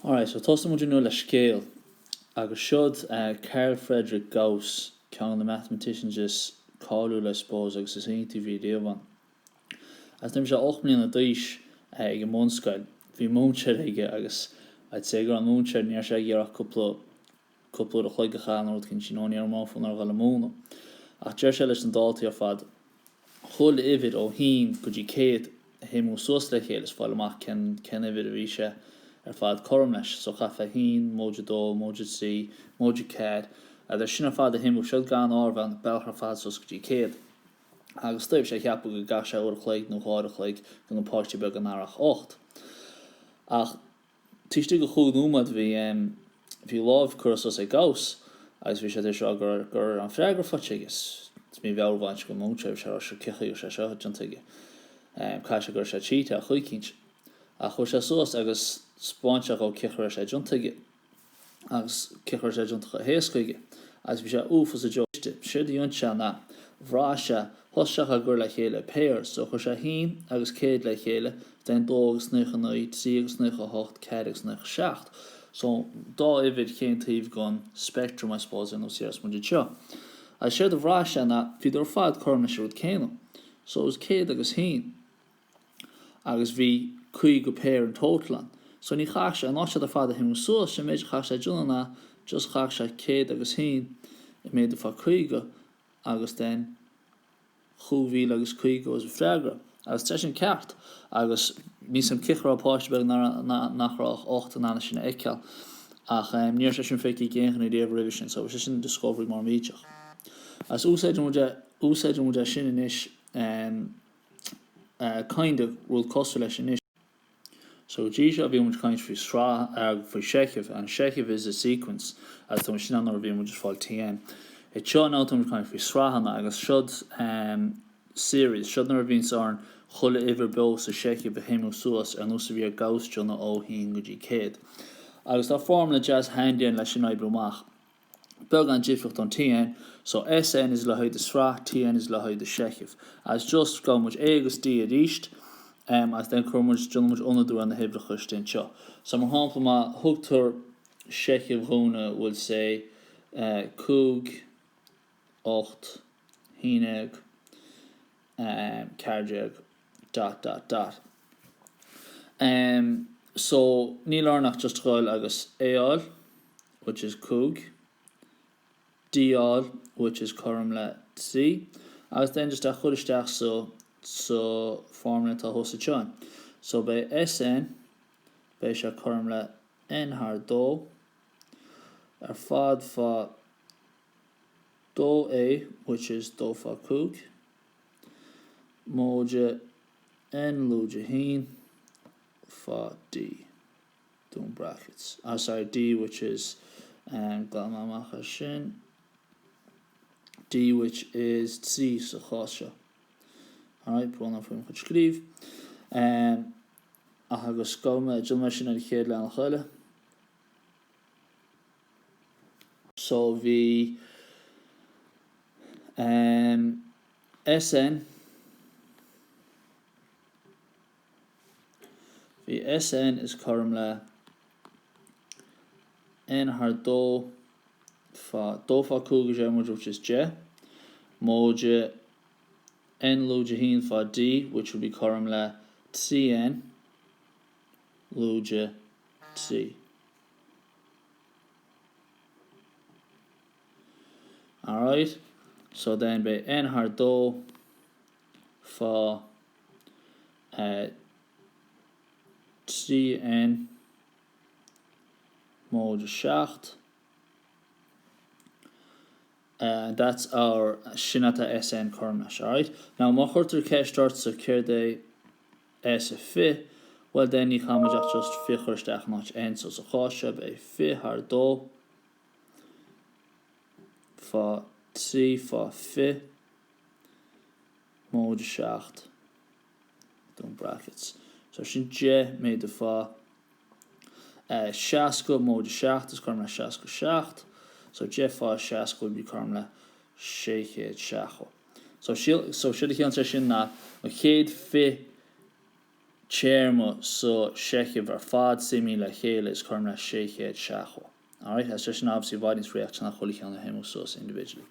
Alright, so tosta muidir nó le scéal agus siod Carl Friedrich Gauss ceann the mathematician just cáú I suppose agus is TV déobhain. As nim se 8 mbliana d'aois ag an mbunscoil, bhí múnseir aige agus I'd say gur an múnseir níor sé dhearach cúpla a chloigecha an rud cinn sin óní ar máfún ar gal múna. Ach deir sé leis an dátaí ar fad chul ifid ó hín go dtí céad himú suas le chéile is fáil amach cen ifid a bhí sé ar fad chom leis, so chafa hín, móide dó, móide trí, móide céad, a d sin ar fad a himú siad gan ábhain belchar fad sus go dtí céad. Agus stoibh sé cheapú go ga sé uair chléig nó háir chléig go an páirtí beag an arach 8. Ach tíiste go chuúd úmad bhí lámh churas é Gauss, agus bhí sé seo gur an freigur fatigus. Is mí bhealbhaint go múnseibh sé se cichaí sé seo antaige. Cai sé gur sé títe a chuicínt. A chuir sé suas agus spáinteach ó cichar sé juntaige. Agus cichar sé juntacha héascaige. Agus bhí sé úfas a joiste. Siad dionn se na bhrá se thoisteach a gur le chéile péir, so chuir sé hín agus céad le chéile, den 2 agus 9 9, 3 agus 9 8, 4 agus 9 7. So dá ifid cén taobh gan spectrum I suppose in OCS muidir seo. A siad a bhrá se na bhí ar fad chum se rud céanam. So it was céad agus hín. Agus bhí 5 go péir an tótalan. So ní chaach sé an áise a fad a himú suas sé méid chaach sé dúna just chaach sé céad agus hín I méid a fá 5 agus den chuhí agus 5 as a freigra. Agus te sin ceart agus mí sem cichar apáiste be nachrách 8 an anna sin eiceal. Ach níor sé sin féici géan I déobh revision, so sé sin discovery mar míteach. As úsáid mu sin inis kind of will cosú leis inis. So G shall be much kind for sra for shechiv, and shechiv is a sequence as to sin an be much fall TN. It should now to kind for srahana agus should series should never been sarn chulle iver bos a shechiv behimu suas and also be a gauss jonna o hin guji kid. Agus that formula jazz handy and leis sinai brumach. Bug an jifrucht on TN, so SN is lahoid the sra, TN is lahoid the shechiv. As just go much agus D at east. As then cromwich much onadu an the hebrachust in cho. So my home ma huktur shechiv hona will say kug 8 hineg karjeg ... So nílarnach just roil agus eol, which is kug, diol, which is kormla C, as then just a chudisteach so formula ta hosa chan. So by SN by sha kormla N har do ar fad fa do A, which is do fa kug, moja N luja hin fa D, doing brackets. Sorry, D, which is D, which is C, so chasha. Alright, put on from which skrif. Agus goma jilma sin an chéad le an chuile. So the SN is kormla N har do fa kug which is J, moja N luja hin fa D, which will be kormla CN luja C. Alright, so then by N har do fa CN moja shacht. That's our Shinata SN Kormash, alright? Now, Machurtur Kesh starts to care the S a fi, well then you come just fichurstach notch N, so Chashab a fi har do fa C fa fi mod shacht, doing brackets. So Shin J made the fa Shasko mod shacht is Kormash Shasko shacht. So Jefa Shasko would be Karmla Sheikhed Shacho. So should he answer shin na chéad fi chairmo so shekhiv ar fad simi le chéile is cormna shechéad shacho. Alright, that's just an obviously avoidance reaction a cholichan a hemosos individually.